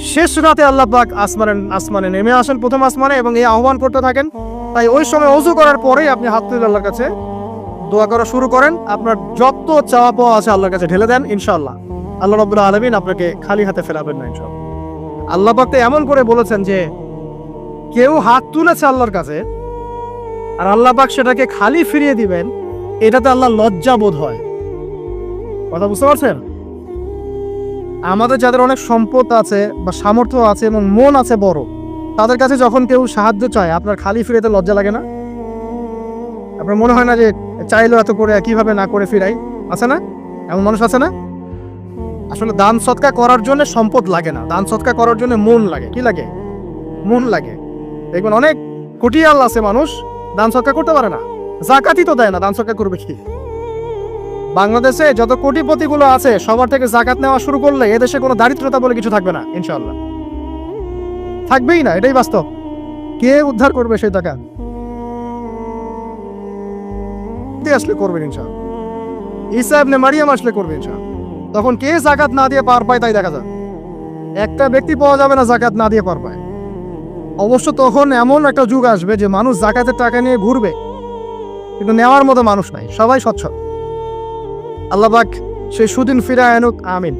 শেষ রাতে আল্লাহ পাক আসমানে নেমে আসেন, প্রথম আসমানে, এবং এই আহ্বান করতে থাকেন। তাই ওই সময় ওযু করার পরেই আপনি হাত তুলে আল্লাহর কাছে দোয়া করা শুরু করেন। আপনার যত চাওয়া পাওয়া আছে আল্লাহর কাছে ঢেলে দেন, ইনশাআল্লাহ আল্লাহ রাব্বুল আলামিন আপনাকে খালি হাতে ফেরাবেন না ইনশাআল্লাহ। আল্লাহ পাক তো এমন করে বলেছেন যে কেউ হাত তুলেছে আল্লাহর কাছে আর আল্লাহ পাক সেটাকে খালি ফিরিয়ে দিবেন, এটাতে আল্লাহ লজ্জা বোধ হয়। কথা বুঝতে পারছেন? আমাদের যাদের অনেক সম্পদ আছে বা সামর্থ্য আছে এবং মন আছে বড়, তাদের কাছে যখন কেউ সাহায্য চায় আপনার খালি ফিরাতে লজ্জা লাগে না? আপনার মনে হয় না যে চাইলো এত করে কিভাবে না করে ফিরাই? আছে না এমন মানুষ? আছে না? আসলে দান সৎকার করার জন্য সম্পদ লাগে না, দান সৎকার করার জন্য মন লাগে। কি লাগে? মন লাগে। দেখবেন অনেক কোটিয়াল আছে মানুষ, দান সৎকার করতে পারে না, জাকাতই তো দেয় না, দান সৎকার করবে কি? বাংলাদেশে যত কোটিপতিগুলো আছে সবার থেকে জাকাত নেওয়া শুরু করলে এদেশে কোনো দারিদ্রতা বলে কিছু থাকবে না, ইনশাআল্লাহ থাকবেই না, এটাই বাস্তব। কে উদ্ধার করবে সেই টাকা? আসলে করবেন ইনশাআল্লাহ, ঈসা ইবনে মারিয়াম আসলে করবে ইনশাআল্লাহ। তখন কে জাকাত না দিয়ে পার পায় তাই দেখা যায়। একটা ব্যক্তি পাওয়া যাবে না জাকাত না দিয়ে পার পায়। অবশ্য তখন এমন একটা যুগ আসবে যে মানুষ জাকাতের টাকা নিয়ে ঘুরবে, কিন্তু নেওয়ার মতো মানুষ নাই, সবাই সচ্ছল। আল্লাহ পাক সেই সুদিন ফিরায় আনুক, আমিন।